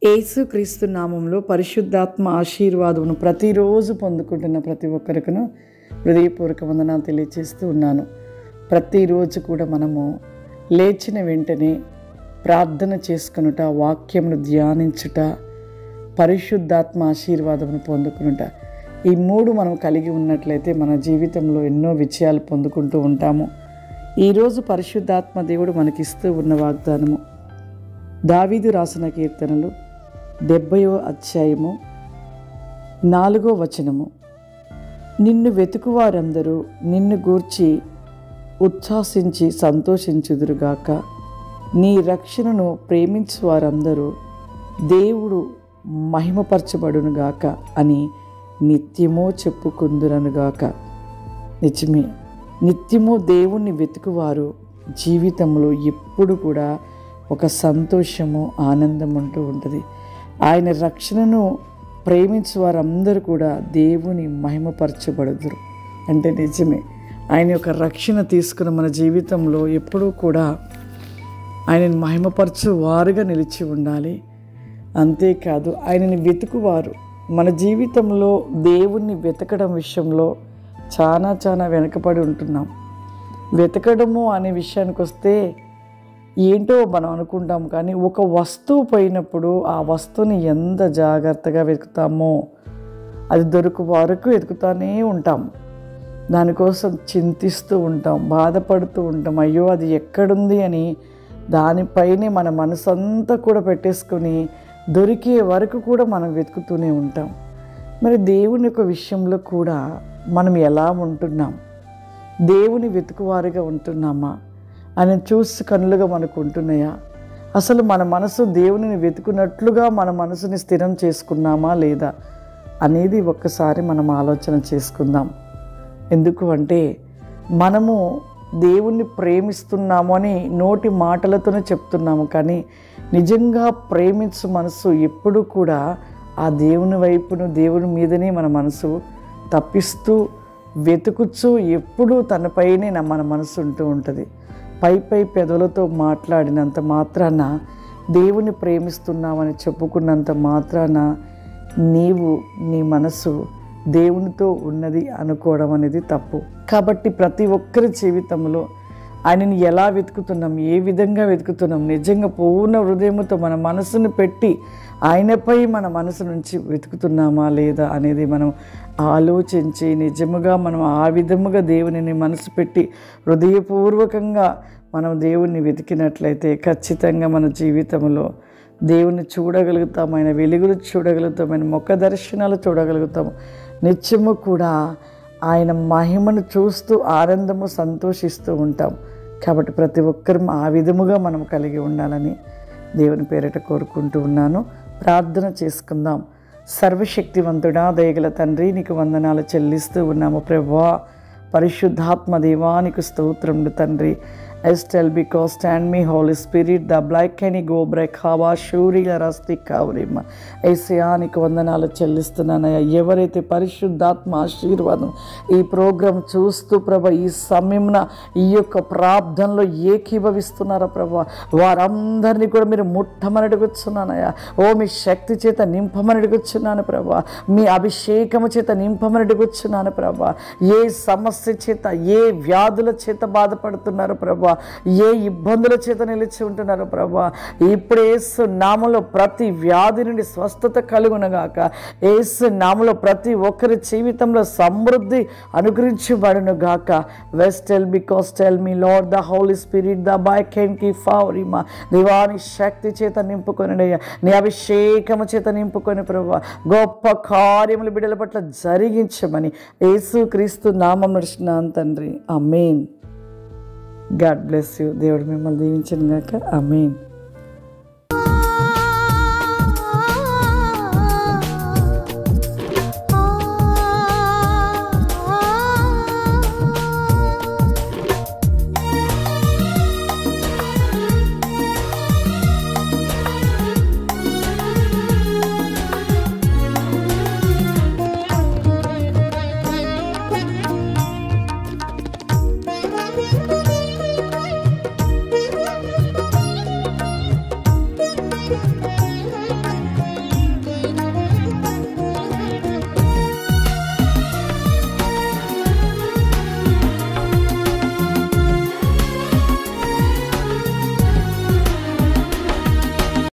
యేసుక్రీస్తు నామంలో పరిశుద్ధాత్మ ఆశీర్వాదమును ప్రతిరోజు పొందుకుంటున్న ప్రతి ఒక్కరికను హృదయపూర్వక వందనాలు తెలియజేస్తూ ఉన్నాను. ప్రతిరోజు కూడా మనము లేచిన వెంటనే ప్రార్థన చేసుకొనుట, వాక్యమును ధ్యానించుట, పరిశుద్ధాత్మ ఆశీర్వాదమును పొందుకునుట, ఈ మూడు మనం కలిగి ఉన్నట్లయితే మన జీవితంలో ఎన్నో విజయాలు పొందుకుంటూ ఉంటాము. ఈరోజు పరిశుద్ధాత్మ దేవుడు మనకిస్తూ ఉన్న వాగ్దానము దావీదు రాసిన కీర్తనలు 70వ అధ్యాయము 4వ వచనము. నిన్ను వెతుకువారందరూ నిన్ను గూర్చి ఉచ్ఛ్వాసించి సంతోషించుదురుగాక. నీ రక్షణను ప్రేమించు వారందరూ దేవుడు మహిమపరచబడునుగాక అని నిత్యమూ చెప్పుకుందురనుగాక. నిజమే, నిత్యము దేవుణ్ణి వెతుకువారు జీవితంలో ఎప్పుడు కూడా ఒక సంతోషము, ఆనందం ఉంటూ ఉంటుంది. ఆయన రక్షణను ప్రేమించే వారందరూ కూడా దేవుని మహిమపరచబడుదురు. అంటే నిజమే, ఆయన యొక్క రక్షణ తీసుకుని మన జీవితంలో ఎప్పుడూ కూడా ఆయనని మహిమపరచు వారుగా నిలిచి ఉండాలి. అంతేకాదు, ఆయనని వెతుకువారు మన జీవితంలో దేవుణ్ణి వెతకడం విషయంలో చాలా వెనకపడి ఉంటున్నాం. వెతకడము అనే విషయానికి వస్తే ఏంటో మనం అనుకుంటాం, కానీ ఒక వస్తువు పోయినప్పుడు ఆ వస్తువుని ఎంత జాగ్రత్తగా వెతుకుతామో, అది దొరికి వరకు వెతుకుతూనే ఉంటాం. దానికోసం చింతిస్తూ ఉంటాం, బాధపడుతూ ఉంటాం, అయ్యో అది ఎక్కడుంది అని దానిపైనే మన మనసంతా కూడా పెట్టేసుకొని దొరికే వరకు కూడా మనం వెతుకుతూనే ఉంటాం. మరి దేవుని యొక్క విషయంలో కూడా మనం ఎలా ఉంటున్నాం? దేవుని వెతుకువారుగా ఉంటున్నామా? ఆయన చూసి కన్నులుగా మనకు ఉంటున్నాయా? అసలు మన మనసు దేవునిని వెతుకున్నట్లుగా మన మనసుని స్థిరం చేసుకున్నామా లేదా అనేది ఒక్కసారి మనం ఆలోచన చేసుకుందాం. ఎందుకు అంటే, మనము దేవుణ్ణి ప్రేమిస్తున్నాము అని నోటి మాటలతోనే చెప్తున్నాము, కానీ నిజంగా ప్రేమించు మనసు ఎప్పుడు కూడా ఆ దేవుని వైపును, దేవుని మీదనే మన మనసు తప్పిస్తూ వెతుకుచూ ఎప్పుడూ తనపైనే మన మనసు ఉంటూ ఉంటుంది. పై పెదవులతో మాట్లాడినంత మాత్రాన, దేవుని ప్రేమిస్తున్నామని చెప్పుకున్నంత మాత్రాన నీ మనసు దేవునితో ఉన్నది అనుకోవడం అనేది తప్పు. కాబట్టి ప్రతి ఒక్కరి జీవితంలో ఆయనని ఎలా వెతుకుతున్నాం, ఏ విధంగా వెతుకుతున్నాం, నిజంగా పూర్ణ హృదయంతో మన మనసును పెట్టి ఆయనపై మన మనసు నుంచి వెతుకుతున్నామా లేదా అనేది మనం ఆలోచించి, నిజముగా మనం ఆ విధముగా దేవునిని మనసు పెట్టి హృదయపూర్వకంగా మనం దేవుణ్ణి వెతికినట్లయితే ఖచ్చితంగా మన జీవితంలో దేవుణ్ణి చూడగలుగుతాం, ఆయన వెలుగులు చూడగలుగుతాం, ఆయన ముఖ దర్శనాలు చూడగలుగుతాము. నిత్యము కూడా ఆయన మహిమను చూస్తూ ఆనందము, సంతోషిస్తూ ఉంటాం. కాబట్టి ప్రతి ఒక్కరూ ఆ విధముగా మనం కలిగి ఉండాలని దేవుని పేరిట కోరుకుంటూ ఉన్నాను. ప్రార్థన చేసుకుందాం. సర్వశక్తివంతుడా, దయగల తండ్రి, నీకు వందనాలు చెల్లిస్తూ ఉన్నాము ప్రభువా. పరిశుద్ధాత్మ దేవానికి స్తోత్రములు తండ్రి. ఎస్టెల్ because stand me holy spirit the block కెనీ గో బ్రేక్ హావా షూరిగా రస్తి కౌరిమ్మ ఏసయానికి వందనాలు చెల్లిస్తున్నానయ్యా. ఎవరైతే పరిశుద్ధాత్మ ఆశీర్వాదం ఈ ప్రోగ్రాం చూస్తూ ప్రభా ఈ సమయంలో ఈ యొక్క ప్రార్థనలో ఏకీభవిస్తున్నారో ప్రభా, వారందరినీ కూడా మీరు ముట్టమని అడుగుతున్నానయ్యా. ఓ మీ శక్తి చేత నింపమని అడుగుతున్నాను ప్రభా, మీ అభిషేకము చేత నింపమని అడుగుతున్నాను ప్రభా. ఏ సమస్య చేత, ఏ వ్యాధుల చేత బాధపడుతున్నారు ప్రభా, ఏ ఇబ్బందుల చేత నిలిచి ఉంటున్నారు ప్రభా, ఇప్పుడు యేసు నామములో ప్రతి వ్యాధి నుండి స్వస్థత కలుగునగాక. యేసు నామములో ప్రతి ఒక్కరి జీవితంలో సమృద్ధి అనుగ్రహించబడును గాక. వెస్టెల్ because tell me lord the holy spirit ద బై కెన్ కి ఫౌరిమా దేవాని శక్తి చేత నింపుకొని, నీ అభిషేకము చేత నింపుకొని ప్రభా గొప్ప కార్యములు బిడ్డల పట్ల జరిగించమని యేసుక్రీస్తు నామమున నడుచున్నాను తండ్రి. ఆమేన్. God bless you. దేవుడు మిమ్మల్ని దీవించును గాక. ఆమేన్.